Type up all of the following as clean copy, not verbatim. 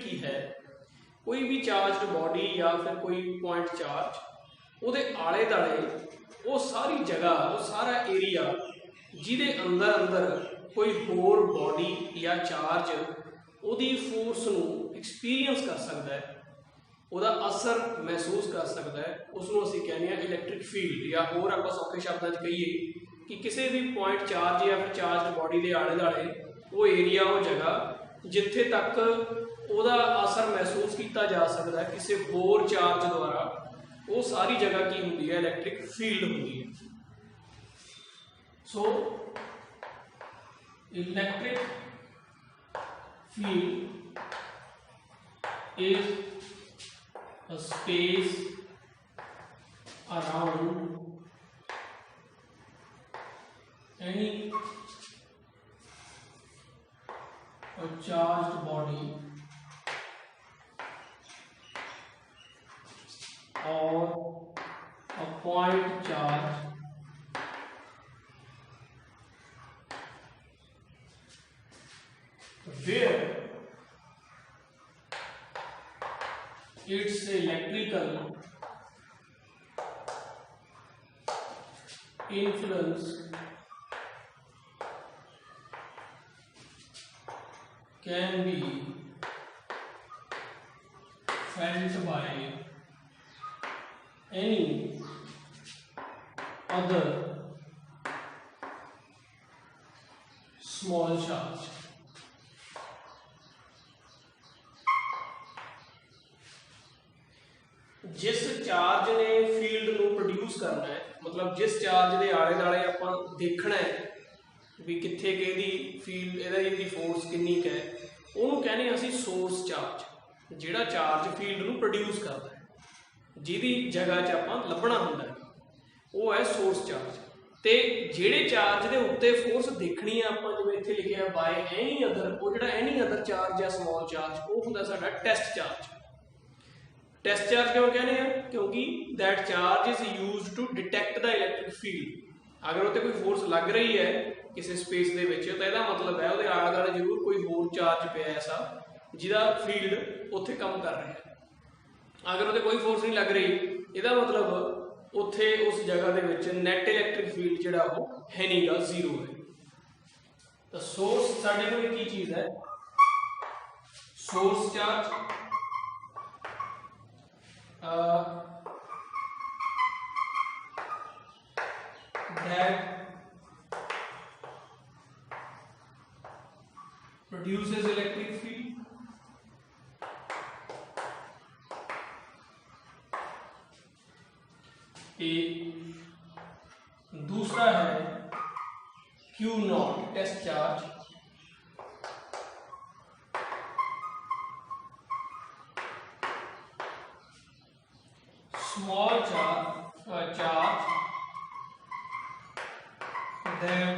की है, कोई भी चार्ज बॉडी या फिर कोई पॉइंट चार्ज उहदे आले दाले वो सारी जगह वो सारा एरिया जिहदे अंदर अंदर कोई होर बॉडी या चार्ज उहदी फोर्स नूं एक्सपीरियंस कर सकता है, ਉਹਦਾ असर महसूस कर सकता है, उसनों असीं कहने हैं इलैक्ट्रिक फील्ड। या होर आपां सौखे शब्दां च कहीए कि किसी भी पॉइंट चार्ज या फिर चार्ज बॉडी के आले दुआले वो एरिया वो जगह जिथे तक ਉਹਦਾ असर महसूस किया जा सकता है किसी होर चार्ज द्वारा, वो सारी जगह की होंगी है इलैक्ट्रिक फील्ड होंगी है। So electric field is a space around any a charged body or a point charge where its electrical influence can be felt by any other small charge। जिस चार्ज ने फील्ड नूं produce करना है, मतलब जिस charge के आले दुआले आपां देखना है भी कित्थे कि इहदी फील्ड इहदी फोर्स किन्नी क है, उहनूं कहने असीं सोर्स चार्ज। जिहड़ा चार्ज फील्ड नूं प्रोड्यूस करदा है, जिहदी जगह च आपां लभना हुंदा है, वो है सोर्स चार्ज। ते जिहड़े चार्ज के उत्ते फोर्स देखनी है आपां, जिवें इत्थे लिखिआ बाय एनी अदर, वो जिहड़ा एनी अदर चार्ज या स्मॉल चार्ज वो हुंदा साडा टेस्ट चार्ज। टेस्ट चार्ज क्यों कहने हैं? क्योंकि that charge is use to detect the electric field. अगर उत्ते कोई फोर्स लग रही है किसी स्पेस दे विच, तो इसदा मतलब है उहदे आले दुआले जरूर कोई होर चार्ज पिया ऐसा जिहदा फील्ड उत्थे कम कर रहा है। अगर उत्ते कोई फोर्स नहीं लग रही, इसदा मतलब उत्थे उस जगह दे विच नैट इलैक्ट्रिक फील्ड जिहड़ा वो है नहीं गा, जीरो है। तो सोर्स साडे कोल की चीज़ है? Source charge that produces electric field, एक दूसरा है Q naught test charge. small charge that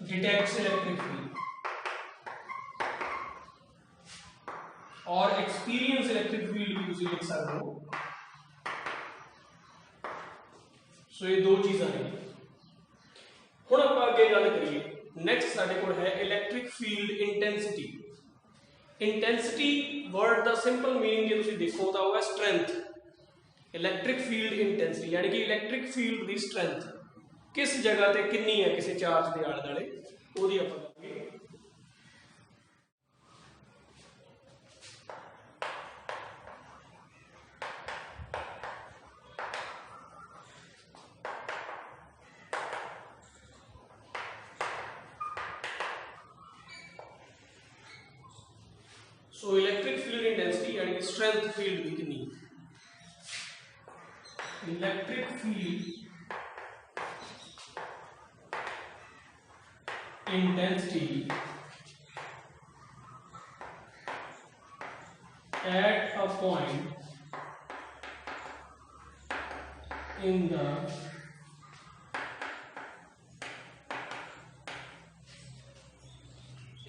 detects electric field और experience electric field भी उसे लिख सकते हो। सो ये दो चीज़ां हैं। हुण आपां अगे गल करिए, नैक्सट साडे कोल है electric field intensity. Intensity word का सिंपल मीनिंग जो तुसीं देखो तो वह है स्ट्रेंथ। इलैक्ट्रिक फील्ड इंटेंसिटी यानी कि इलैक्ट्रिक फील्ड की स्ट्रेंथ किस जगह ते कितनी है किसी चार्ज के आले दुआले, उहदी आपां करांगे। सो इलैक्ट्रिक फील्ड इंटेंसिटी यानी कि स्ट्रेंथ फील्ड की कितनी, electric field intensity at a point in the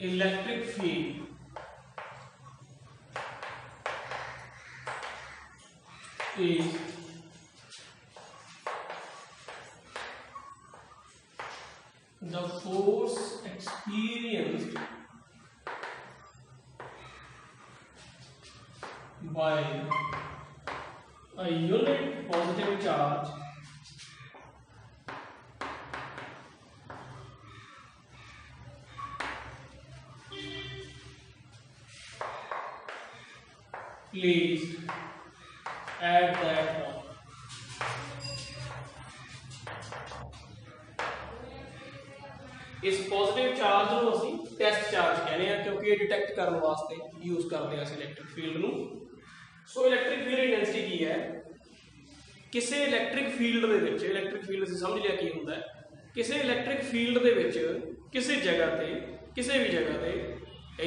electric field is the force experienced by a unit positive charge placed at that point. इस पॉजिटिव चार्ज ਨੂੰ ਅਸੀਂ ਟੈਸਟ ਚਾਰਜ ਕਹਿੰਦੇ ਆ ਕਿਉਂਕਿ ਇਹ ਡਿਟੈਕਟ ਕਰਨ ਵਾਸਤੇ ਯੂਜ਼ ਕਰਦੇ ਆ ਇਲੈਕਟ੍ਰਿਕ ਫੀਲਡ ਨੂੰ। ਸੋ ਇਲੈਕਟ੍ਰਿਕ ਫੀਲਡ ਇੰਟੈਂਸਿਟੀ ਕੀ ਹੈ? ਕਿਸੇ ਇਲੈਕਟ੍ਰਿਕ ਫੀਲਡ ਦੇ ਵਿੱਚ, ਇਲੈਕਟ੍ਰਿਕ ਫੀਲਡ ਅਸੀਂ ਸਮਝ ਲਿਆ ਕੀ ਹੁੰਦਾ ਹੈ, ਕਿਸੇ ਇਲੈਕਟ੍ਰਿਕ ਫੀਲਡ ਦੇ ਵਿੱਚ ਕਿਸੇ ਜਗ੍ਹਾ ਤੇ, ਕਿਸੇ ਵੀ ਜਗ੍ਹਾ ਤੇ,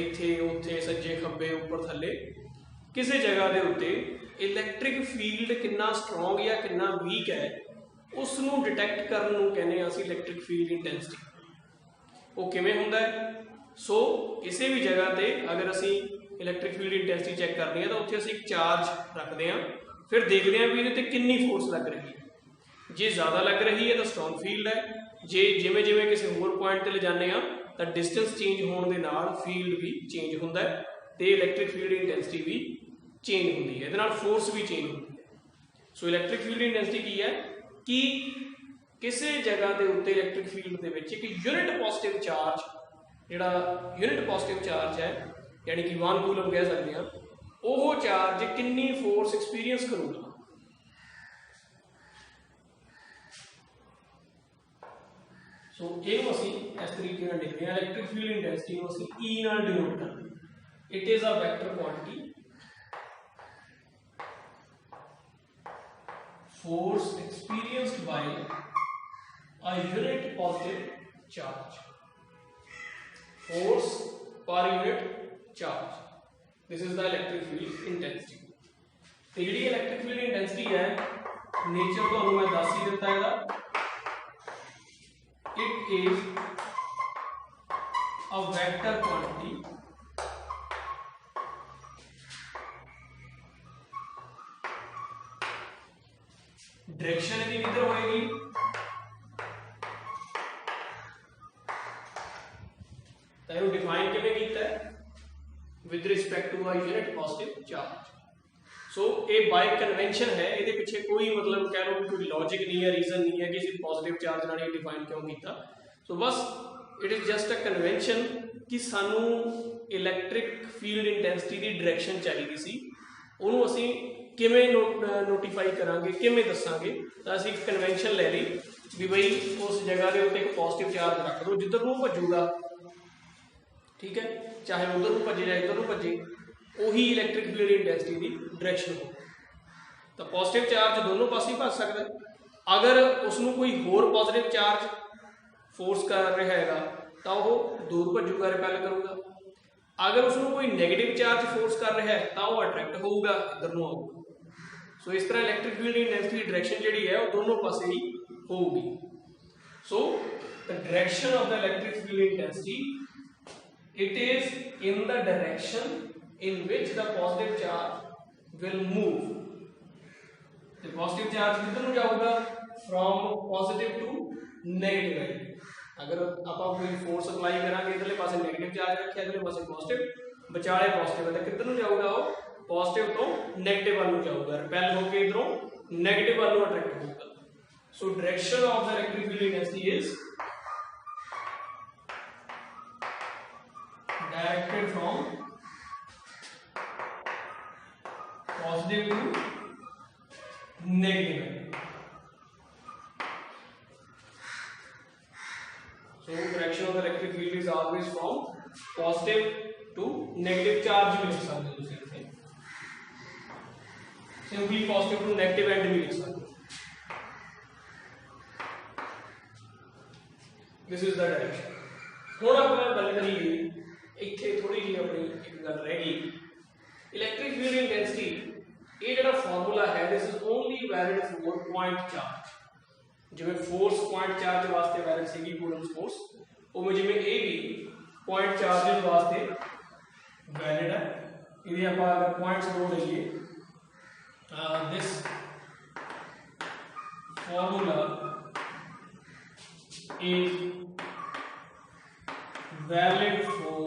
ਇੱਥੇ ਉੱਥੇ ਸੱਜੇ ਖੱਬੇ ਉੱਪਰ ਥੱਲੇ ਕਿਸੇ ਜਗ੍ਹਾ ਦੇ ਉੱਤੇ ਇਲੈਕਟ੍ਰਿਕ ਫੀਲਡ ਕਿੰਨਾ ਸਟਰੋਂਗ ਜਾਂ ਕਿੰਨਾ ਵੀਕ ਹੈ ਉਸ ਨੂੰ ਡਿਟੈਕਟ ਕਰਨ ਨੂੰ ਕਹਿੰਦੇ ਆ ਅਸੀਂ ਇਲੈਕਟ੍ਰਿਕ ਫੀਲਡ ਇੰਟੈਂਸਿਟੀ। ਉਹ ਕਿਵੇਂ ਹੁੰਦਾ ਹੈ? ਸੋ ਕਿਸੇ ਵੀ ਜਗ੍ਹਾ ਤੇ ਅਗਰ ਅਸੀਂ ਇਲੈਕਟ੍ਰਿਕ ਫੀਲਡ ਇੰਟੈਂਸਿਟੀ ਚੈੱਕ ਕਰਨੀ ਹੈ ਤਾਂ ਉੱਥੇ ਅਸੀਂ ਇੱਕ ਚਾਰਜ ਰੱਖਦੇ ਹਾਂ, ਫਿਰ ਦੇਖਦੇ ਹਾਂ ਵੀ ਇਹਦੇ ਤੇ ਕਿੰਨੀ ਫੋਰਸ ਲੱਗ ਰਹੀ ਹੈ। ਜੇ ਜ਼ਿਆਦਾ ਲੱਗ ਰਹੀ ਹੈ ਤਾਂ ਸਟਰੋਂਗ ਫੀਲਡ ਹੈ, ਜੇ ਜਿਵੇਂ ਜਿਵੇਂ ਕਿਸੇ ਹੋਰ ਪੁਆਇੰਟ ਤੇ ਲਿਜਾਂਦੇ ਹਾਂ ਤਾਂ ਡਿਸਟੈਂਸ ਚੇਂਜ ਹੋਣ ਦੇ ਨਾਲ ਫੀਲਡ ਵੀ ਚੇਂਜ ਹੁੰਦਾ ਹੈ ਤੇ ਇਲੈਕਟ੍ਰਿਕ ਫੀਲਡ ਇੰਟੈਂਸਿਟੀ ਵੀ ਚੇਂਜ ਹੁੰਦੀ ਹੈ, ਇਹਦੇ ਨਾਲ ਫੋਰਸ ਵੀ ਚੇਂਜ ਹੁੰਦੀ ਹੈ। ਸੋ ਇਲੈਕਟ੍ਰਿਕ ਫੀਲਡ ਇੰਟੈਂਸਿਟੀ ਕੀ ਹੈ ਕਿ ਕਿਸੇ ਜਗ੍ਹਾ ਦੇ ਉੱਤੇ ਇਲੈਕਟ੍ਰਿਕ ਫੀਲਡ ਦੇ ਵਿੱਚ ਇੱਕ ਯੂਨਿਟ ਪੋਜ਼ਿਟਿਵ ਚਾਰਜ, ਜਿਹੜਾ ਯੂਨਿਟ ਪੋਜ਼ਿਟਿਵ ਚਾਰਜ ਹੈ यानी कि 1 कूलम कह सकते हैं, वो चार्ज कितनी फोर्स एक्सपीरियंस करूगा। सो ये असी इस तरीके नाल लिखते हैं, इलैक्ट्रिक फील्ड इंटेंसिटी को असी ई नाल डिनोट करते हैं। It is a vector quantity force experienced bye a unit positive charge, force per unit charge, this is the electric field intensity. तो जी इलैक्ट्रिक फील्ड इंटेंसिटी है नेचर तो मैं दस ही दिता है, it is a vector quantity direction इसकी किधर होएगी, तो डिफाइन किवें कीता है with respect to a unit positive charge। सो ये बाय कन्वेंशन है, ये पीछे कोई मतलब कह लो कोई लॉजिक नहीं है, रीजन नहीं है कि इस पॉजिटिव चार्ज नाल ये डिफाइन क्यों किया। सो बस it is just a convention कि सानू इलैक्ट्रिक फील्ड इंटेंसिटी की डायरेक्शन चाहिए सी, उन्होंने असी किवें नोटिफाई करांगे, किवें दसांगे, तो असी एक कन्वेंशन ले ली भी भाई उस जगह के उत्ते एक पॉजिटिव चार्ज रख दो, जिधर नूं भजूगा, ठीक है, चाहे उधर को भजे जाए इधर को भजे, उही इलैक्ट्रिक फील्ड इंटेंसिटी की डायरेक्शन हो। तो पॉजिटिव चार्ज दोनों पासे भज सकता है। अगर उसनों कोई होर पॉजिटिव चार्ज फोर्स कर रहा है तो वह दूर भजूगा, रिपेल करूगा। अगर उसनों कोई नैगेटिव चार्ज फोर्स कर रहा है तो वह अट्रैक्ट होगा, इधर को आऊगा। सो इस तरह इलैक्ट्रिक फील्ड इंटेंसिटी की डायरेक्शन जी है वो दोनों पासे ही होगी। So the direction of the electric field intensity, it is in the direction in which the positive charge will move। the positive charge किधर जाऊगा, from positive to negative। अगर आप कोई फोर्स अप्लाई करांगे इधरले पासे नेगेटिव चार्ज रखिया, इधरले पासे positive, बचाले positive है, किधर जाऊगा वो पॉजिटिव तो नेगेटिव वाल जाऊगा, रिपेल होकर इधरों नेगेटिव वाल अट्रैक्ट होगा। So direction of the electric field intensity is directed from positive to negative। So direction of the electric field is always from positive to negative charge भी लिख सकते हो दूसरे से, simply positive to negative end भी लिख सकते हो। This is the direction। ਹੁਣ ਆਪਾਂ ਗੱਲ ਕਰੀਏ ਇੱਥੇ ਥੋੜੀ ਜਿਹੀ ਆਪਣੀ ਇੱਕ ਗੱਲ ਰਹਿ ਗਈ, ਇਲੈਕਟ੍ਰਿਕ ਫੀਲਡ ਇੰਟੈਂਸਿਟੀ ਇਹ ਜਿਹੜਾ ਫਾਰਮੂਲਾ ਹੈ this is only valid for point charge. ਜਿਵੇਂ ਫੋਰਸ ਪੁਆਇੰਟ ਚਾਰਜ ਵਾਸਤੇ ਵੈਲਿਡ ਸੀਗੀ ਕੂਲਮਸ ਫੋਰਸ, ਉਵੇਂ ਜਿਵੇਂ ਇਹ ਵੀ ਪੁਆਇੰਟ ਚਾਰਜ ਵਾਸਤੇ ਵੈਲਿਡ ਹੈ। ਇਹਦੇ ਆਪਾਂ ਅਗਰ ਪੁਆਇੰਟਸ ਦੋ ਲਈਏ, this formula is valid for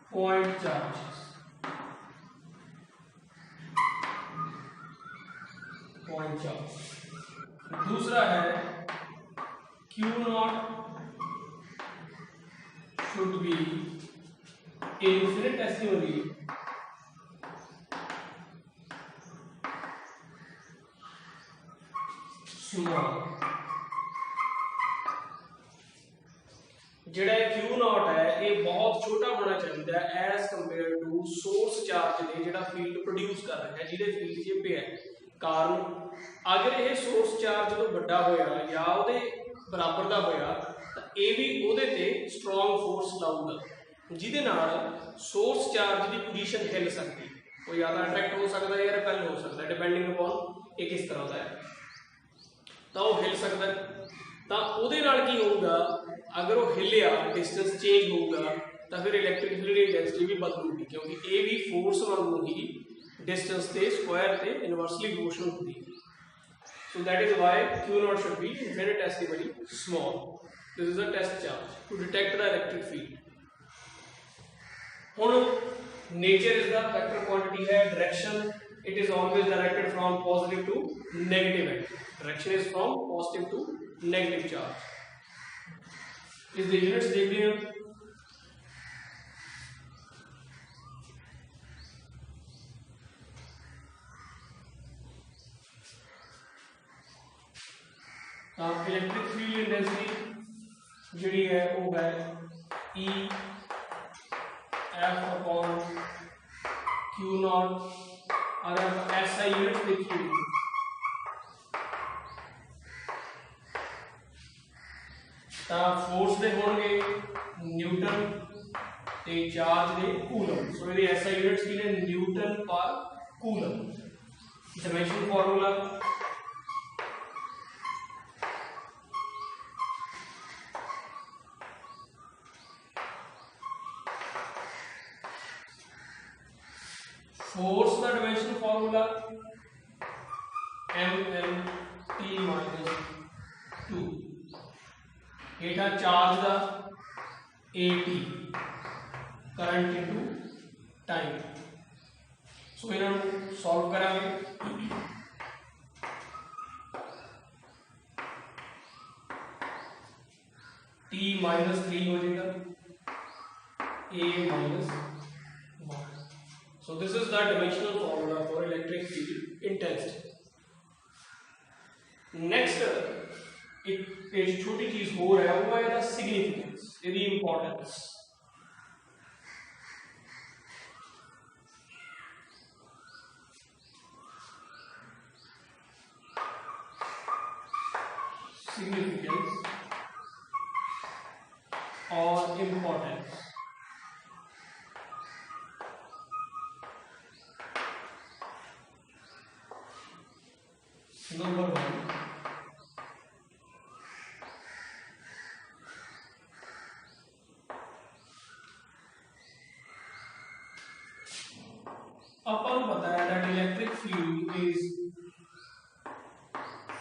point charges। Charge. दूसरा है Q0 should be infinitesimally small। ਜਿਹੜਾ Q0 है ये बहुत छोटा होना चाहिए as compare to source charge ने ਜਿਹੜਾ फील्ड प्रोड्यूस कर रहा है ਜਿਹਦੇ फील्ड 'ਚ ਪਿਆ कारण अगर ये सोर्स चार्ज तो ਵੱਡਾ ਹੋਇਆ ਜਾਂ ਉਹਦੇ ਬਰਾਬਰ ਦਾ ਹੋਇਆ ਤਾਂ ਇਹ ਵੀ ਉਹਦੇ ਤੇ ਸਟਰੋਂਗ ਫੋਰਸ ਲਾਊਗਾ ਜਿਹਦੇ ਨਾਲ सोर्स चार्ज की पोजीशन हिल सकती वो या तो अट्रैक्ट हो सकता है या रिपेल हो सकता है डिपेंडिंग अपॉन ये किस तरह का है तो वो हिल सकता है तो ਉਹਦੇ ਨਾਲ ਕੀ ਹੋਊਗਾ अगर वो हिलिया डिस्टेंस चेंज होगा तो फिर इलैक्ट्रिक फील्ड इंटेंसिटी भी बदलूगी क्योंकि ये भी फोर्स वालों ही डिस्टेंस के स्क्वायर से इनवर्सली प्रोपोर्शनल होती है। So that is why Q0 should be infinitesimally small. This is a test charge to detect the electric field. Now, nature is the vector quantity है direction it is always directed from positive to negative end. Direction is from positive to negative charge. Is the units देख रहे हैं electric field intensity जी है वो है E F upon Q0 अगर SI unit देखिए force दे होंगे न्यूटन ते चार्ज दे कूलम सो ये SI यूनिट्स की ने न्यूटन पर कूलम डायमेंशन फार्मूला फोर्स का डायमेंशन फार्मूला mLT - 2 एटा चार्ज का AT current into time so इन्होंने सॉल्व करांगे T -3 हो जाएगा A -1 so this is the dimensional formula for electric field intensity। next एक छोटी चीज हो रहा है वो है द सिग्निफिकेंस यानी इंपॉर्टेंस। सिग्निफिकेंस और इंपॉर्टेंस नंबर 1 अपन बताया that electric field is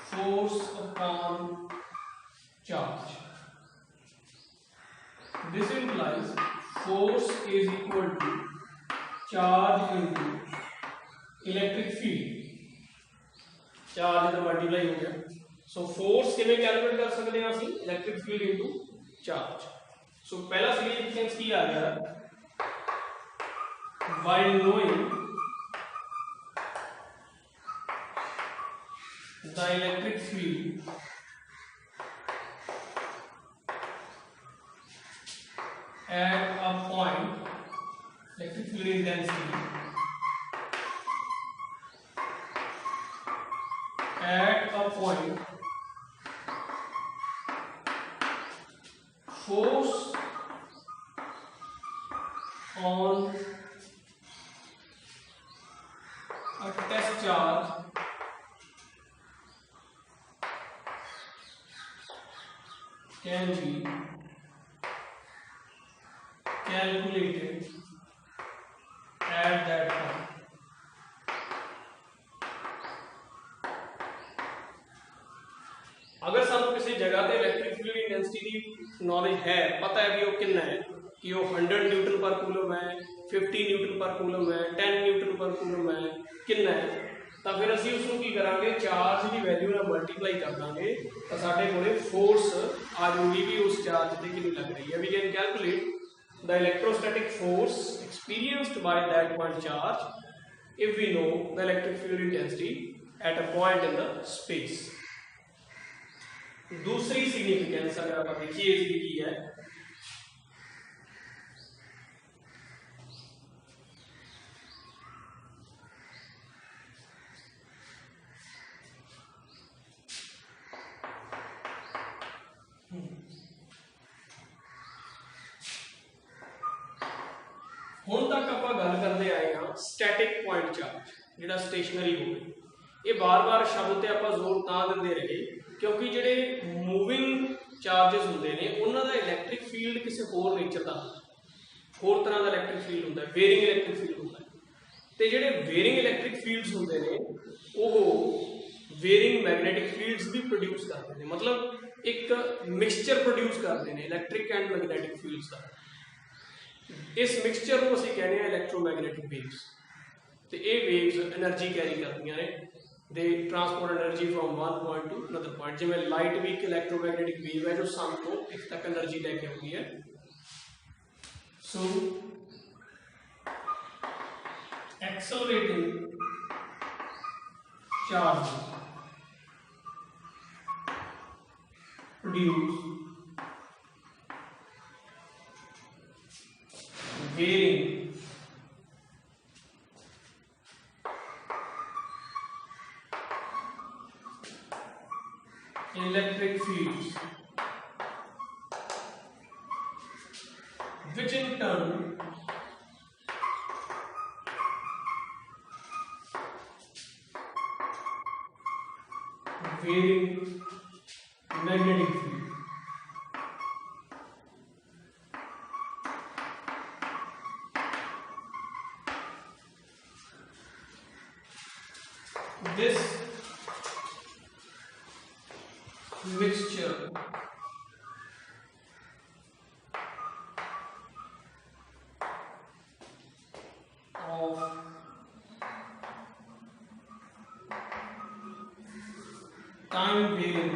force upon charge. This implies force is equal to charge into electric field. Charge तो मल्टीप्लाई हो गया सो फोर्स किमें कैलकुलेट कर सकते हैं ਅਸੀਂ इलेक्ट्रिक फील्ड इनटू चार्ज। सो पहला सिग्निफिकेंस की आ गया while knowing the electric field at a point electric field intensity at a point force on a test charge can be calculated at that point। अगर सानू किसी जगह पे इलेक्ट्रिक फील्ड इंटेंसिटी की knowledge है पता है भी वो कितना है कि वो 100 न्यूटन पर कूलम है 50 न्यूटन पर कूलम है 10 न्यूटन पर कूलम है कितना है ਤਾਂ ਫਿਰ ਅਸੀਂ ਉਸ ਨੂੰ ਕੀ ਕਰਾਂਗੇ, ਚਾਰਜ ਦੀ ਵੈਲਿਊ ਨਾਲ ਮਲਟੀਪਲਾਈ ਕਰ ਦਾਂਗੇ ਤਾਂ ਸਾਡੇ ਕੋਲੇ ਫੋਰਸ ਆ ਜਾਊਗੀ ਵੀ ਉਸ ਚਾਰਜ ਤੇ ਕਿੰਨੀ ਲੱਗ ਰਹੀ ਹੈ। We can calculate the electrostatic force experienced by that point charge if we know the electric field intensity at a point in the space। दूसरी सिग्निफिकेंस अगर आप देखिए इसकी की है, ਹੁਣ तक आप गल करते आए हाँ स्टैटिक पॉइंट चार्ज जिहड़ा स्टेशनरी होवे। ये बार बार शब्द ते आप जोर ना देंदे रहे क्योंकि जिहड़े मूविंग चार्जेस होंदे ने उन्हां दा इलैक्ट्रिक फील्ड किसी होर नेचर दा, होर तरह का इलैक्ट्रिक फील्ड होंदा है, वेरिंग इलैक्ट्रिक फील्ड होंदा है। ते जिहड़े वेरिंग इलैक्ट्रिक फील्ड्स होंदे ने ओह वेरिंग मैगनैटिक फील्ड्स भी प्रोड्यूस करते हैं, मतलब एक मिक्सचर प्रोड्यूस करते हैं इलैक्ट्रिक एंड मैगनैटिक फील्ड्स का। इस मिक्सचर को असीं कहने हैं इलैक्ट्रोमैगनैटिक वेव्स। तो ये वेव्स एनर्जी कैरी करदियां ने, they transport energy from one point to another point. जिवें लाइट भी एक इलैक्ट्रोमैगनैटिक वेव है जो सन तो इस तक एनर्जी लैके आती है। So accelerating charge produce varying electric fields which in turn varying magnetic field। This mixture of time varying,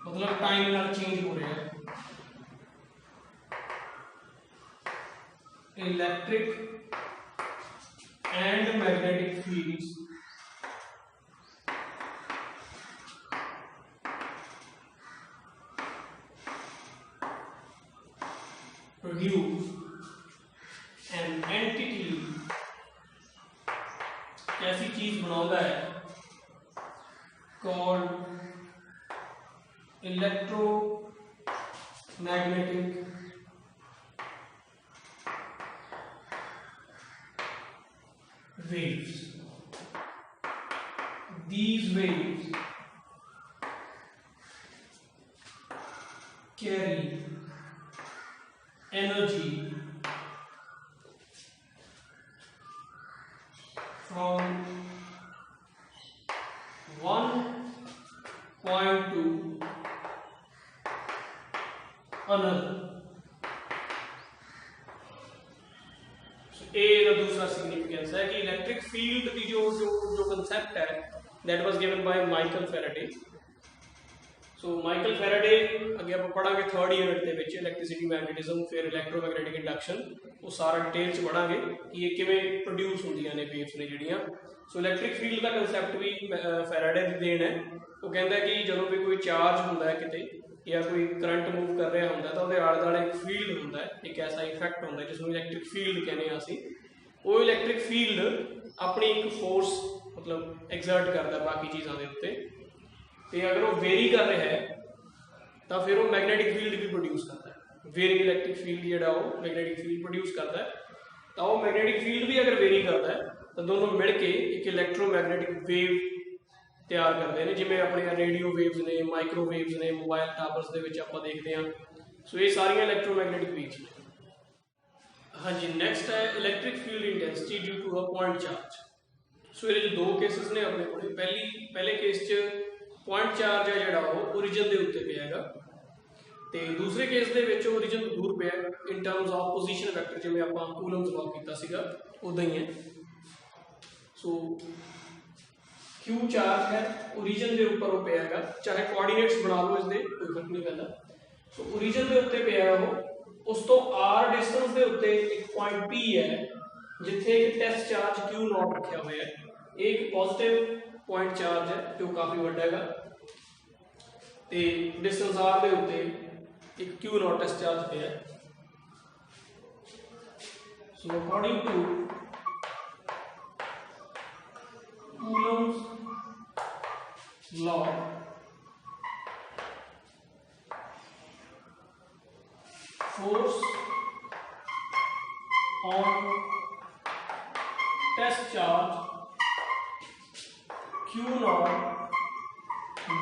मतलब टाइम नाल चेंज हो रहा है, electric and magnetic fields produce an entity, कैसी चीज बनाता है, called electromagnetic waves। These waves carry energy from one point to another। ए का दूसरा सिग्निफिकेंस है कि इलेक्ट्रिक फील्ड की जो जो जो कंसेप्ट है that was given by Michael Faraday. So Michael Faraday अगे आप पढ़ांगे थर्ड यूनिट के विच इलैक्ट्रिसिटी मैग्नेटिज्म फिर इलैक्ट्रोमैग्नेटिक इंडक्शन, वो सारा डिटेल च पढ़ांगे कि ये किवें प्रोड्यूस होंदियां ने वेव्स ने जिहड़ियां। सो इलैक्ट्रिक फील्ड का कंसैप्ट भी फैराडे दी देन है। वो कहता है कि जदों भी कोई चार्ज होंदा है किते या कोई करंट मूव कर रहा होंदा तो उहदे आले दुआले एक फील्ड होंदा है, एक ऐसा इफैक्ट होंदा है जिसनूं इलैक्ट्रिक फील्ड कहने हैं असीं। वो इलैक्ट्रिक फील्ड अपनी एक फोर्स मतलब एग्जर्ट करता है बाकी चीज़ों के उत्ते, तो अगर वो वेरी कर रहा है तो फिर वो मैगनेटिक फील्ड भी प्रोड्यूस करता है। वेरिंग इलैक्ट्रिक फील्ड जिहड़ा वो मैगनेटिक फील्ड प्रोड्यूस करता है। तो वो मैगनेटिक फील्ड भी अगर वेरी करता है तो दोनों मिल के एक इलैक्ट्रोमैगनेटिक वेव तैयार करते हैं, जिमें अपने रेडियो वेव्स ने, माइक्रोवेव्स ने, मोबाइल टावर्स के विच आपां देखते हैं। सो ये सारियां इलैक्ट्रोमैगनेटिक वेव्स ने। हाँ जी, नैक्सट है electric field intensity due to a point charge. So ये दो केसिस ने अपने को। पहले केस च पॉइंट चार्ज है जिहड़ा वो ओरिजिन के उत्ते पे हैगा, ते दूसरे केस दे विच ओरिजिन तो दूर पे इन टर्म्स ऑफ पोजीशन वैक्टर, जिवें आपां कूलम्स लॉ कीता सीगा उदां ही है। सो Q चार्ज है ओरिजिन के उपर वो पेगा, चाहे कोआर्डीनेट्स बना लो इसके कोई फर्क नहीं पैंदा। सो ओरिजिन के उत्ते पेगा वो, उस तो r डिस्टेंस के उत्ते एक पॉइंट P है जिथे एक टेस्ट चार्ज Q नॉट रखा हुआ है। एक पॉजिटिव पॉइंट चार्ज है जो काफ़ी वड्डा हैगा ते डिस्टेंस r के उत्ते एक Q नॉट टेस्ट चार्ज पे है। So according to Coulomb's law, force on test charge Q naught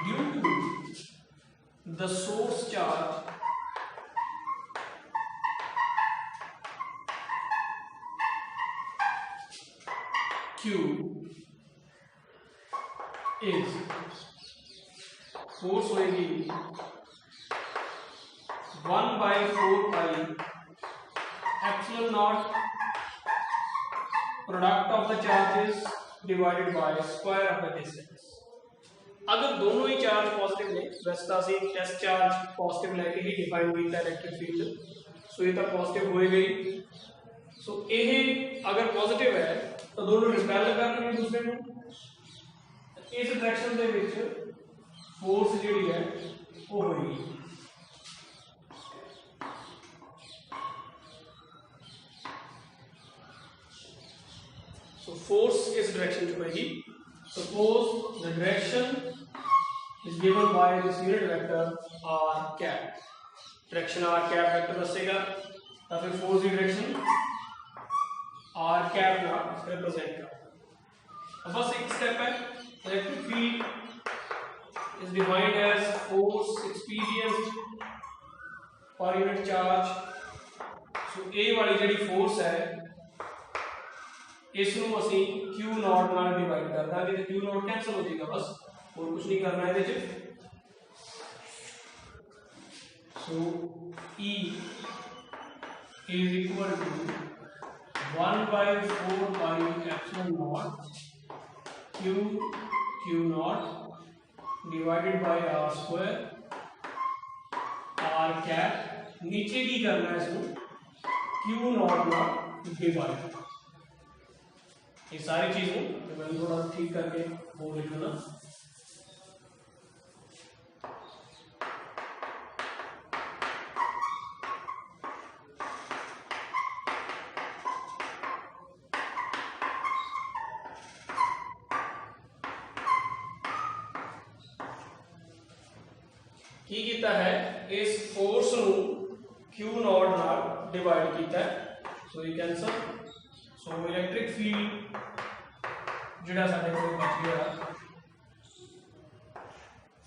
due to the source charge Q is force होगी 1/4 pi epsilon not product of the charges divided by square of the distance. अगर दोनों ही charge positive ने, वैसे तो असीं test charge positive लेके ही define किया electric field, सो ये तो पॉजिटिव हो गई। सो ये अगर पॉजिटिव है तो दोनों रिपेल करने एक दूसरे को, इस डायरेक्शन दे विच फोर्स जिहड़ी है वो होगी। सो फोर्स इस डायरेक्शन में होगी। Suppose the direction is given by this unit vector r cap, direction r cap vector दसेगा, तो फिर फोर्स की डायरेक्शन r कैप ना रिप्रेजेंट कर। अब बस एक स्टेप है, electric field is defined as force experienced per unit charge। so A वाली जड़ी फोर्स है इसनू असी Q नॉट नाल डिवाइड कर दांगे तो Q नॉट कैंसिल हो जाएगा, बस और कुछ नहीं करना है इहदे च। so E is equal to 1/4 pi epsilon naught Q not divided by r square r cap, नीचे की करना है इसको Q नॉट ना डिवाइड। ये सारी चीजें तो मैं थोड़ा ठीक करके वो लिखूंगा। की कीता है इस फोर्स नू Q नॉट नाल डिवाइड कीता है, सो ये कैंसल। सो इलेक्ट्रिक फील्ड जिहड़ा साडे कोल बच गया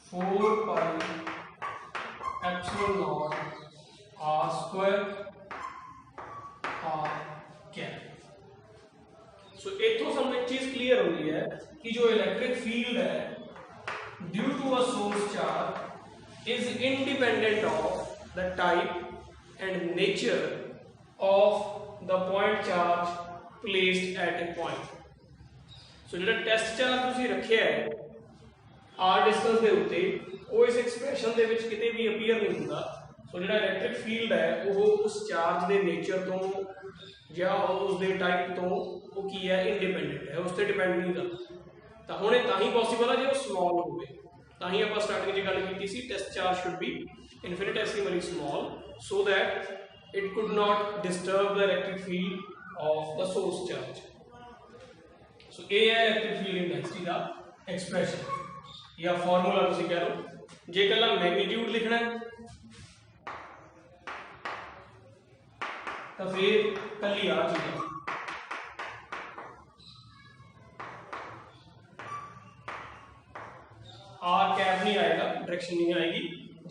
4 pi epsilon nought r square r cap. So इथों सानू एक चीज क्लियर हो गई है कि जो इलेक्ट्रिक फील्ड है due to a source charge is independent of the type and nature of the point charge placed at a point। so ਜਿਹੜਾ ਟੈਸਟ ਚਾਰਜ ਤੁਸੀਂ ਰੱਖਿਆ ਹੈ r डिस्टेंस ਦੇ ਉੱਤੇ ਉਹ ਇਸ ਐਕਸਪ੍ਰੈਸ਼ਨ ਦੇ ਵਿੱਚ ਕਿਤੇ ਵੀ ਅਪੀਅਰ ਨਹੀਂ ਹੁੰਦਾ। ਸੋ ਜਿਹੜਾ ਇਲੈਕਟ੍ਰਿਕ ਫੀਲਡ ਹੈ ਉਹ ਉਸ ਚਾਰਜ ਦੇ ਨੇਚਰ ਤੋਂ ਜਾਂ ਉਸ ਦੇ ਟਾਈਪ ਤੋਂ ਉਹ ਕੀ ਹੈ ਇੰਡੀਪੈਂਡੈਂਟ ਹੈ, ਉਸ ਤੇ ਡਿਪੈਂਡ ਨਹੀਂ ਕਰਦਾ। ਤਾਂ ਹੁਣ ਇਹ ਤਾਂ ਹੀ ਪੋਸੀਬਲ ਹੈ ਜੇ ਉਹ ਸਮਾਲ ਹੋਵੇ। ਤਾਂ ਹੀ ਆਪਾਂ ਸਟਾਰਟਿੰਗ 'ਚ ਗੱਲ ਕੀਤੀ ਸੀ test charge should be infinitesimally small so that it could not disturb the electric field of the source charge. So ਇਹ ਹੈ ਇਲੈਕਟ੍ਰਿਕ ਫੀਲਡ ਇੰਟੈਂਸਿਟੀ ਦਾ ਐਕਸਪ੍ਰੈਸ਼ਨ ਜਾਂ ਫਾਰਮੂਲਾ ਤੁਸੀਂ ਕਹਿ ਲਓ। ਜੇ ਇਕੱਲਾ ਮੈਗਨੀਟਿਊਡ ਲਿਖਣਾ ਹੈ ਤਾਂ ਫਿਰ ਕੱਲੀ ਆ ਚੀਜ਼ ਹੈ। आर कैप नहीं आएगा, डायरेक्शन नहीं आएगी।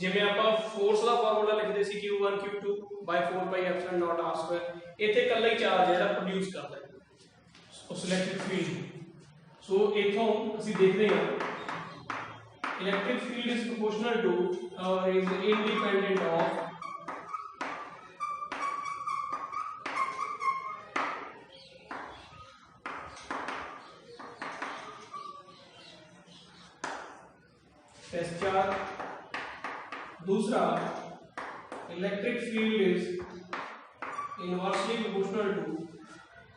जिमें आप फोर्स का फार्मूला लिखते सी Q1 Q2 by 4 pi epsilon naught r square, इथे कल्ला ही चार्ज है प्रोड्यूस करता है उस इलेक्ट्रिक फील्ड। सो इथों ਅਸੀਂ देखते हैं electric field is proportional to is independent of test charge. दूसरा, electric field is inversely proportional to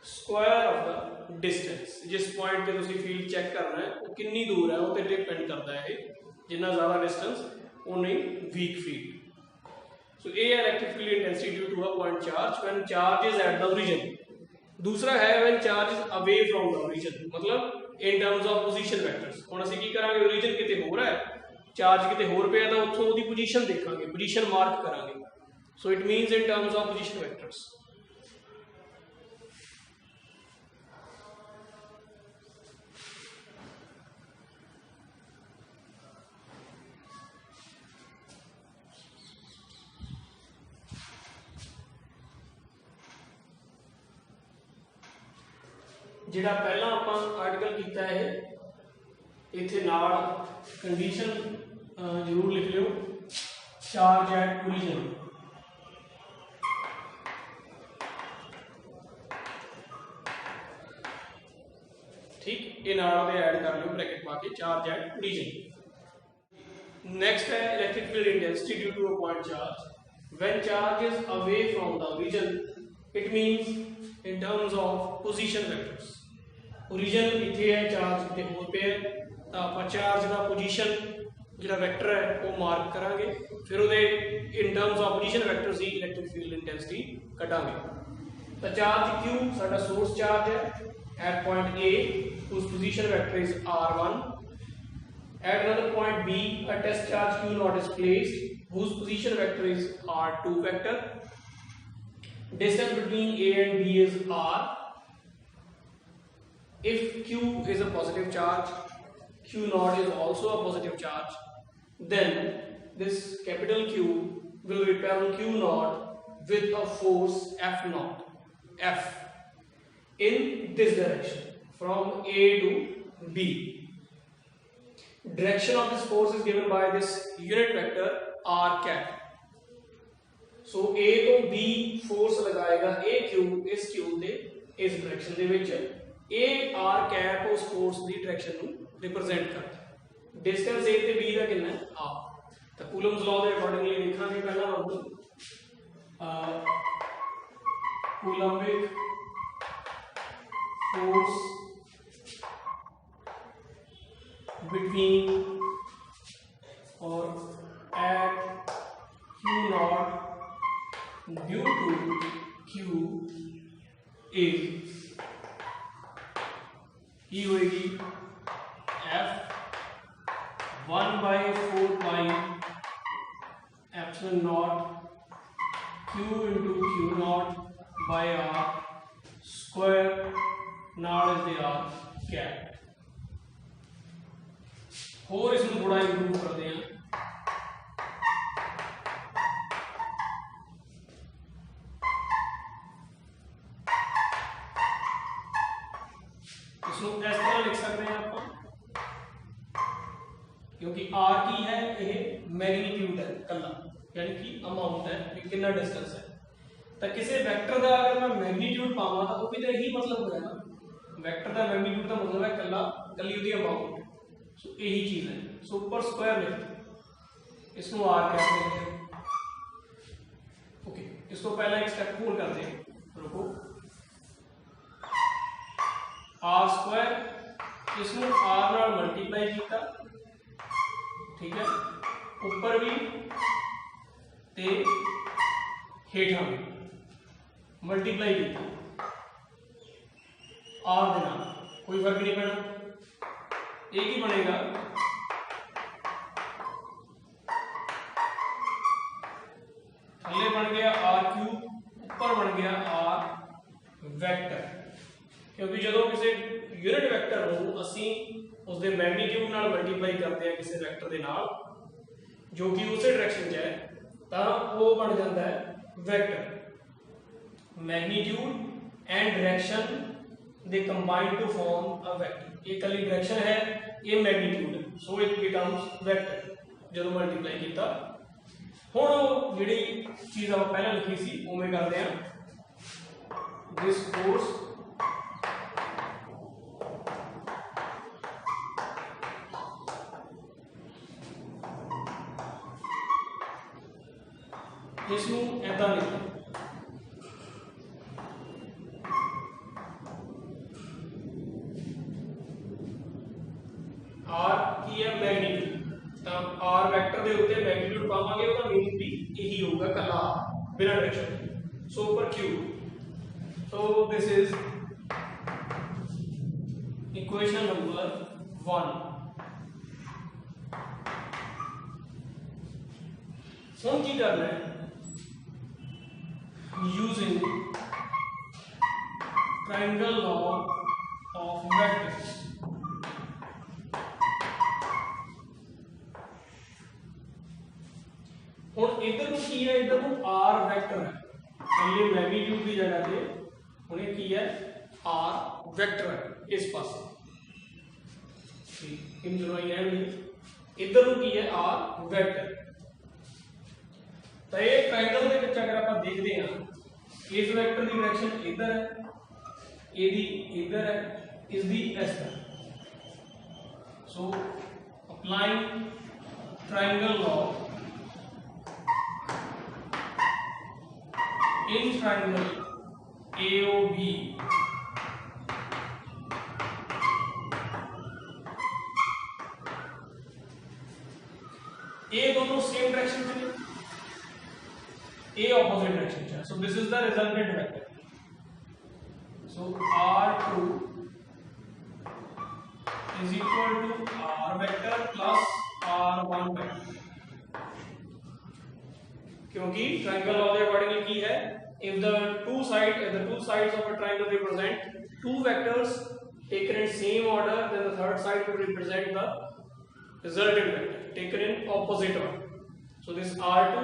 square of the distance. जिस पॉइंट पे तुसी फील्ड चेक करना है वो कितनी दूर है, वो पे डिपेंड करता है। जितना ज़्यादा डिस्टेंस उन्नी weak field. So a electric field intensity due to a point charge when charge is at the origin. दूसरा है when charge is away from the origin, मतलब in terms of position vectors. हुण असीं की करांगे, origin किते हो रहा है, चार्ज किते होर पे है, तो उत्थों ओदी पोजीशन देखांगे, पोजीशन मार्क करांगे। So it means in terms of position vectors. जिहड़ा पहला आपां आर्टिकल कीता है, इत्थे नाल कंडीशन जरूर लिख लियो, चार्ज एट ओरिजिन। ठीक, ये नाल ऐड कर लो ब्रैकेट पा के, चार्ज एट ओरिजिन। नेक्स्ट है electric field intensity due to a point charge when charge is away from the origin. It means in terms of position vectors. Origin इत्थे है, charge किते होर पे है, तो आपां चार्ज का पोजीशन जिहड़ा वेक्टर है वो मार्क करांगे, फिर उहदे in terms of position vectors ही इलेक्ट्रिक फील्ड इंटेंसिटी कढांगे। तो चार्ज क्यू साडा सोर्स चार्ज है at point A whose position vector is r1. At another point B, a test charge q naught is placed whose position vector is r2 vector. Distance between A and B is r. If q is a positive charge, q naught is also a positive charge, then this capital Q will repel q naught with a force F naught, F, in this direction from A to B. Direction of this force is given by this unit vector r cap. So A to B force लगाएगा AQ इस Q दे इस direction they which, A r cap उस force the direction ਨੂੰ represent करता है। Distance A ते B ਦਾ कितना है, r। तो कूलम्स लॉ ਦੇ अकॉर्डिंगली लिखांगे पहला हम Coulombic force between or at q naught due to q is ये होगी F 1/4 pi epsilon naught q into q naught by r square नाल इज दे आर कैप। होर इसमें थोड़ा इंप्रूव करते हैं। इसको इस तरह लिख सकते हैं आप, क्योंकि आर की है ये मैग्नीट्यूड है कला, यानी कि अमाउंट है कि कितना डिस्टेंस है। तो किसी वेक्टर का अगर मैं मैग्नीट्यूड पावां तो वो भी तो यही मतलब हो जाएगा, वेक्टर का मैग्नीट्यूड का मतलब है कला कली उसकी अमाउंट। सो यही चीज है। सो ऊपर स्क्वायर लिखते, इसको आर कैसे लिखते हैं। ओके, इसको पहला एक स्टेप और करते हैं, रुको। आर स्क्वायर इसको आर नाल मल्टीप्लाई किया, ठीक है, ऊपर भी ते हेठा भी मल्टीप्लाई किया आर दे नाल, कोई फर्क नहीं पड़ना, एक ही बनेगा। थल्ले बन गया आर क्यूब, ऊपर बन गया आर वैक्टर, क्योंकि जो किसी यूनिट वैक्टर को असी उसके मैग्नीट्यूड नाल मल्टीप्लाई करते हैं किसी वैक्टर के नाल जो कि उस डायरेक्शन च है, तो वो बन जाता है vector. Magnitude and direction they combine to form a vector. ये कली डायरेक्शन है, ये मैग्नीट्यूड है, सो इट बिकम्स वैक्टर जो मल्टीप्लाई किया। हुण जिहड़ी चीज़ आप पहले लिखी सी उवें करते हैं। दिस फोर्स इसनूं ऐदां लिखो आर की है मैग्नीट्यूड, तो आर वैक्टर के उत्ते मैग्नीट्यूड पावांगे उसका मीनिंग भी यही होगा कला आर बिना डायरेक्शन। सो ऊपर Q, so this is equation number 1। हम की करना है, using triangle law of vectors. हुण इधर की है, इधर आर वैक्टर है, पहले मैग्नीट्यूड की जगह पे हुणे की है आर वैक्टर है इस पासे, ठीक इन दोनों ही रहनी, इधर की है आर वैक्टर। तो ये ट्रायंगल के विच अगर आप देखते हैं इस वैक्टर की डायरेक्शन इधर है, एदी इधर है, इसकी इस तरह। So applying triangle law in triangle AOB ये दोनों सेम डायरेक्शन में, A opposite direction. So this is the resultant vector. So R2 is equal to R vector plus R1 vector. क्योंकि triangle law के accordingly की है, if the two sides of a triangle represent two vectors taken in same order, then the third side will represent the resultant vector taken in opposite order. So this R2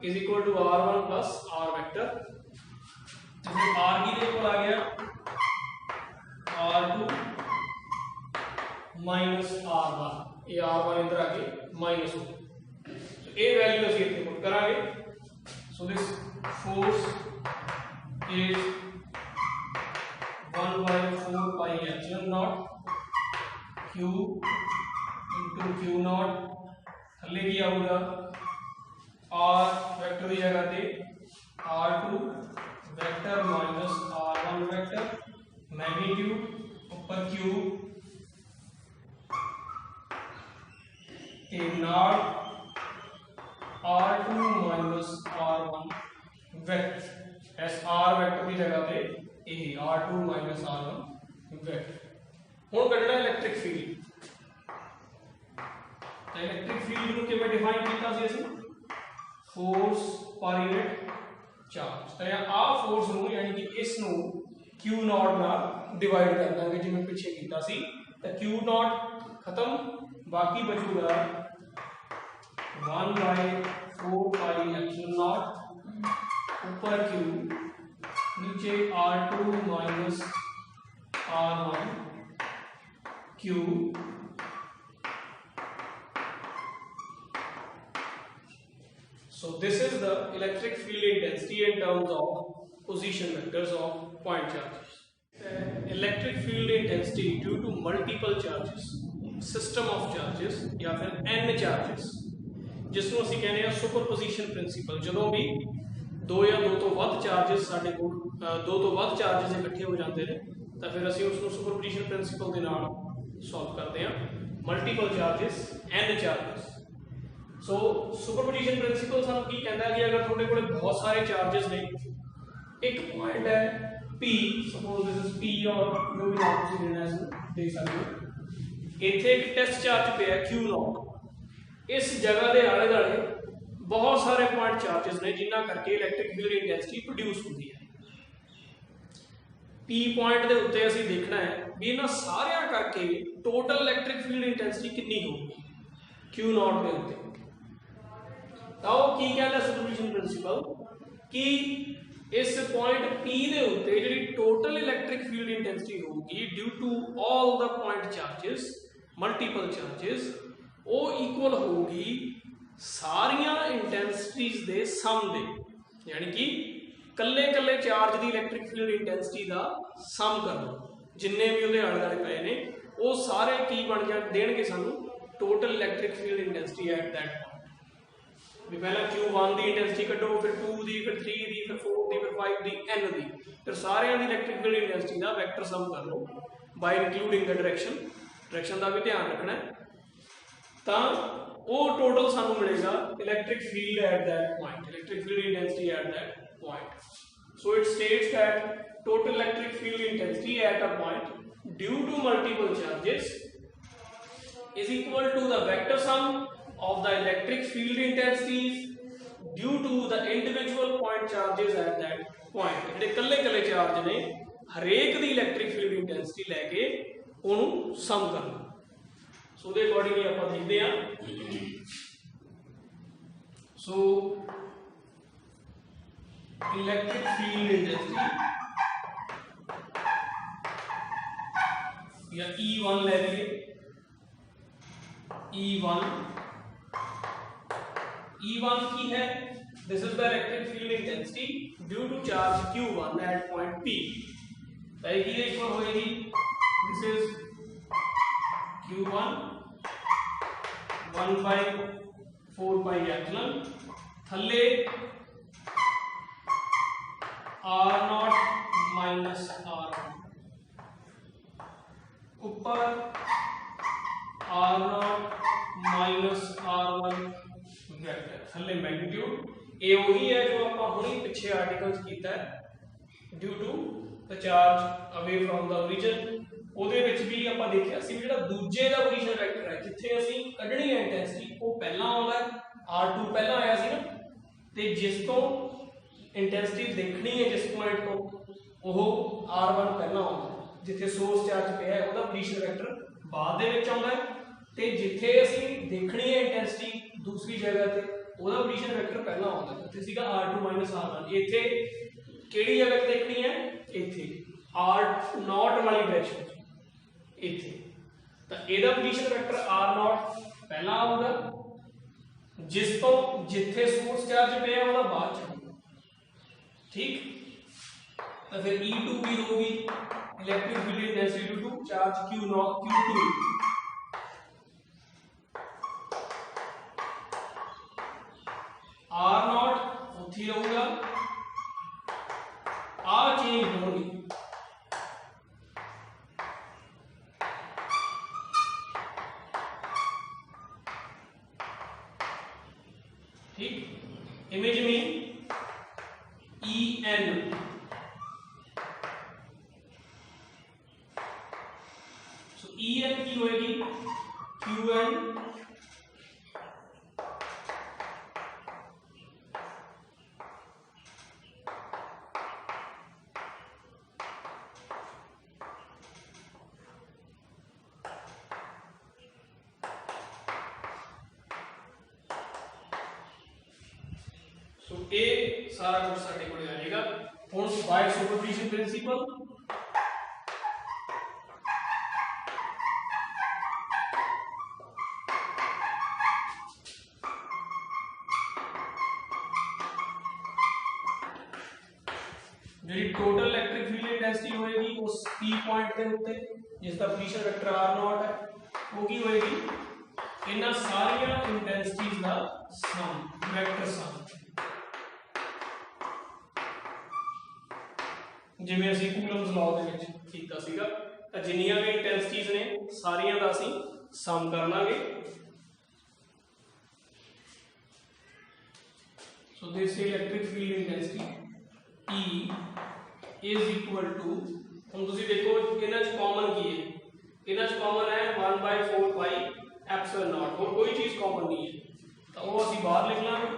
is equal to R1 plus R vector। जैसे R की जगह पर आ गया R2 minus R1, ये R1 इधर आके minus हो, तो ये वैल्यू ਅਸੀਂ ਇੱਥੇ ਪੁੱਟ ਕਰਾਂਗੇ। So this force is 1/4 pi epsilon not Q into Q not, थल्ले की आऊगा आर वेक्टर की जगह पे R2 vector minus R1 vector, magnitude ऊपर Q के not R2 minus R1 vector, S R vector की जगह पे यही R2 माइनस R1 वेक्टर। हुण कढना इलेक्ट्रिक फील्ड, तो इलेक्ट्रिक फील्ड को किवें डिफाइन कीता सी असीं, फोर्स पर यूनिट चार्ज। तो आ फोर्स नूं यानी कि इस नूं Q नॉट नाल डिवाइड कर देंगे जिवें पिछे कीता सी, तो Q नॉट खत्म, बाकी बचूगा 1/4 पाई एप्सिलॉन नॉट ऊपर Q नीचे R2 minus R1 Q। So this is the electric field intensity in terms of position vectors of point charges. Electric field intensity due to multiple charges, system of charges या फिर n charges, जिसको ਅਸੀਂ कहने हैं superposition principle. ਜਦੋਂ भी दो या दो तो ਵੱਧ चार्जेस ਸਾਡੇ ਕੋਲ दो तो ਵੱਧ ਚਾਰजेस ਇਕੱਠੇ ਹੋ ਜਾਂਦੇ ਨੇ, ਤਾਂ ਫਿਰ ਅਸੀਂ ਉਸ ਨੂੰ ਸੁਪਰਪੋजिशन प्रिंसिपल ਦੇ ਨਾਲ ਸੋਲਵ ਕਰਦੇ ਹਾਂ। Multiple charges n charges. So superposition principle सानू की कहता है कि अगर थोड़े कोले बहुत सारे चार्जेस ने, एक पॉइंट है P, suppose this is P और जो भी नाम से लेना है देख सकते हो, इथे एक टेस्ट चार्ज पे है Q नॉट, इस जगह के आले दुआले बहुत सारे पॉइंट चार्जेस ने जिन्ना करके इलैक्ट्रिक फील्ड इंटेंसिटी प्रोड्यूस होती है। P पॉइंट के उत्ते असीं देखना है भी इन्हां सारियां करके टोटल इलैक्ट्रिक फील्ड इंटेंसिटी कितनी होगी Q नॉट के उत्ते। तो की कहता सुपरपोजिशन प्रिंसिपल कि इस पॉइंट P के उत्ते जिहड़ी टोटल इलैक्ट्रिक फील्ड इंटेंसिटी होगी due to all the point charges multiple charges, वो इक्वल होगी सारियां इंटेंसिटीज दे सम दे, यानी कि कल्ले कल्ले चार्ज की इलैक्ट्रिक फील्ड इंटेंसिटी का सम करना, जिन्ने भी उहदे आले दुआले पए ने वो सारे की बन जा देणगे सानू total electric field intensity at that point. भी पहला Q1 की इंटेंसिटी कड्डो, फिर 2 की, फिर 3 की, फिर 4 की, फिर 5 की, N की, फिर सारे की इलैक्ट्रिक फील्ड इंटेंसिटी का वैक्टर सम कर लो बाय इंक्लूडिंग द डायरैक्शन का भी ध्यान रखना है। तो वो टोटल सानू मिलेगा electric field at that point, electric field intensity at that point. So it states that total electric field intensity at a point due to multiple charges is equal to the vector sum of the electric field intensities due to the individual point charges at that point। ਜਿਹੜੇ ਕੱਲੇ ਕੱਲੇ charge ਨੇ ਹਰੇਕ ਦੀ electric field intensity ਲੈ ਕੇ ਉਹਨੂੰ ਸਮ ਕਰਨਾ। ਸੋ ਦੇ accordingly ਆਪਾਂ ਦੇਖਦੇ ਹਾਂ। ਸੋ ਇਲੈਕਟ੍ਰਿਕ ਫੀਲਡ ਇੰਟੈਂਸਿਟੀ या E1 ले लीजिए, E1 की है, this is the electric field intensity due to charge Q1 at point P। की इक्वल होएगी, this is Q1 1/4 pi epsilon थल्ले R0 माइनस R1 ऊपर R0 माइनस R1 वेक्टर थल्ले मैग्नीट्यूड। ये वही है जो आप हुणे पिछे आर्टिकल्स कीता है due to the charge away from the origin. ਉਹਦੇ ਵਿੱਚ ਵੀ ਆਪਾਂ ਦੇਖਿਆ ਸੀ ਜਿਹੜਾ ਦੂਜੇ ਦਾ ਪੋਜੀਸ਼ਨ ਵੈਕਟਰ ਹੈ ਜਿੱਥੇ ਅਸੀਂ ਕੱਢਣੀ ਹੈ ਇੰਟੈਂਸਿਟੀ ਉਹ ਪਹਿਲਾਂ ਆਉਂਦਾ R2 ਪਹਿਲਾਂ ਆਇਆ ਸੀ ਨਾ, ਤੇ ਜਿਸ ਤੋਂ ਇੰਟੈਂਸਿਟੀ ਦੇਖਣੀ ਹੈ ਜਿਸ ਪੁਆਇੰਟ ਤੋਂ ਉਹ R1 ਪਹਿਲਾਂ ਆਉਂਦਾ, जिथे सोर्स चार्ज पे है ਉਹਦਾ पोजीशन वेक्टर बाद ਦੇ ਵਿੱਚ ਆਉਂਦਾ ਹੈ, ਤੇ ਜਿੱਥੇ ਅਸੀਂ ਦੇਖਣੀ ਹੈ ਇੰਟੈਂਸਿਟੀ ਦੂਸਰੀ ਜਗ੍ਹਾ ਤੇ ਉਹਦਾ पोजीशन वेक्टर ਪਹਿਲਾਂ ਆਉਂਦਾ ਹੈ। ਇੱਥੇ ਸੀਗਾ R2 R1, ਇੱਥੇ ਕਿਹੜੀ ਜਗ੍ਹਾ ਤੇ ਦੇਖਣੀ ਹੈ, ਇੱਥੇ R0 ਵਾਲੀ ਡਾਇਰੈਕਸ਼ਨ ਇੱਥੇ, ਤਾਂ ਇਹਦਾ पोजीशन वेक्टर R0 ਪਹਿਲਾਂ ਆਊਗਾ, ਜਿਸ ਤੋਂ ਜਿੱਥੇ सोर्स चार्ज पे है ਉਹਦਾ ਬਾਅਦ ਚ ਆਊਗਾ। ठीक, तो फिर E2 भी होगी electric field intensity due to charge Q2 R0 उठी रहूगा, आ चेंज होगी, ठीक, इमेज में EN EN की होगी QN सो ये सारा कुछ साडे कोल आ जाएगा। हुण बाय सुपरपोजिशन प्रिंसिपल जी टोटल इलेक्ट्रिक फील्ड इंटेंसिटी होएगी उस P पॉइंट के उत्ते जिसका पोजीशन वेक्टर R0 है, वो की होएगी इन्हां सारियां इंटेंसिटीज का सम, वेक्टर सम, जिवें असीं कूलम्स लॉ दे विच कीता सीगा। तां जिन्नियां भी इंटेंसिटीज ने सारियां दा असीं सम कर लांगे। So this electric field intensity E is equal to, हम तुसी देखो इन्हां च कॉमन की है, इन्हां च कॉमन है 1/4 पाई एप्सिलॉन नॉट, और कोई चीज कॉमन नहीं है, तो वो असीं बाहर लिख लांगे।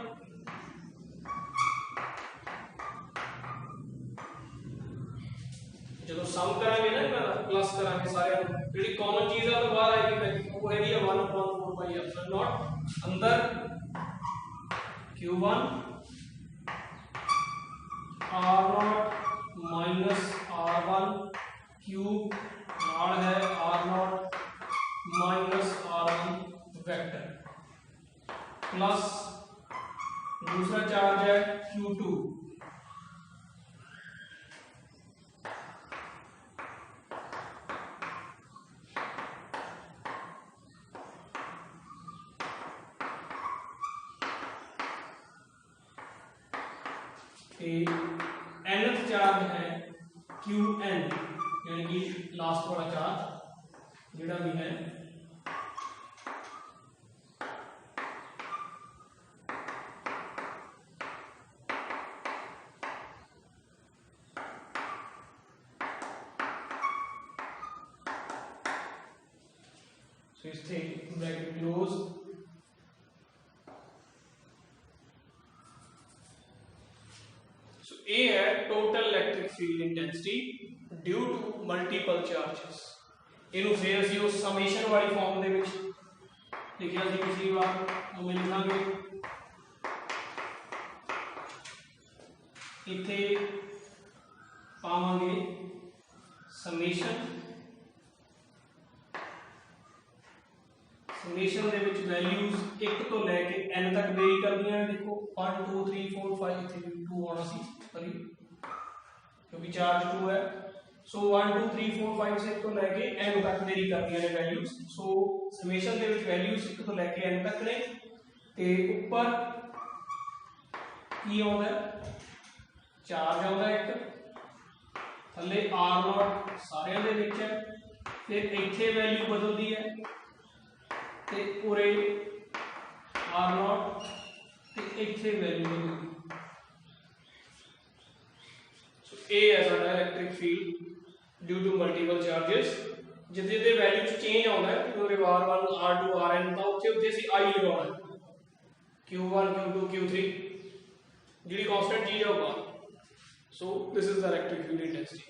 जो सम करांगे ना इन्हां दा प्लस करांगे सारे जिहड़ी कॉमन चीज है तो बाहर आएगी, वो हैगी 1/4 पाई एप्सिलॉन नॉट, अंदर Q1 R0 minus R1 cube नाल है R0 minus R1 vector plus दूसरा चार्ज है Q2 ਤੇ nth ਚਾਰਜ है Qn यानी कि लास्ट वाला चार्ज जिहड़ा भी है so इस ब्रैकेट क्लोज A है total electric field intensity due to multiple charges. इनू फिर असं उस समेशन वाली फॉर्म दे विच लिखिया सी पिछली बार, उवें लिखांगे। इत्थे पावांगे समेशन समेशन दे विच वैल्यूज 1 तो लैके n तक वेरी करदियां ने। देखो 1 2 3 4 5 इत्थे 2 आना सी सॉरी क्योंकि चार्ज 2 है। सो 1 2 3 4 5 से तो लैके n तक वेरी करदियां ने वैल्यूज। सो समेशन दे विच वैल्यूज 1 तो लैके n तक ने ते ऊपर की आउंदा चार्ज आउंदा एक, थल्ले r0 सारियां दे विच है, फिर इत्थे वैल्यू बदलदी है ते उरे r0 ते इत्थे वैल्यू बदलदी। सो ए है साडा electric field due to multiple charges. जिद्दे जिद्दे वैल्यू च चेंज आउंदा है उरे r1 r2 rn दा उत्थे उत्थे असीं i लगाउणा है, q1 q2 q3 जिहड़ी कांस्टेंट चीज है वो बाहर। So this is the electric field intensity.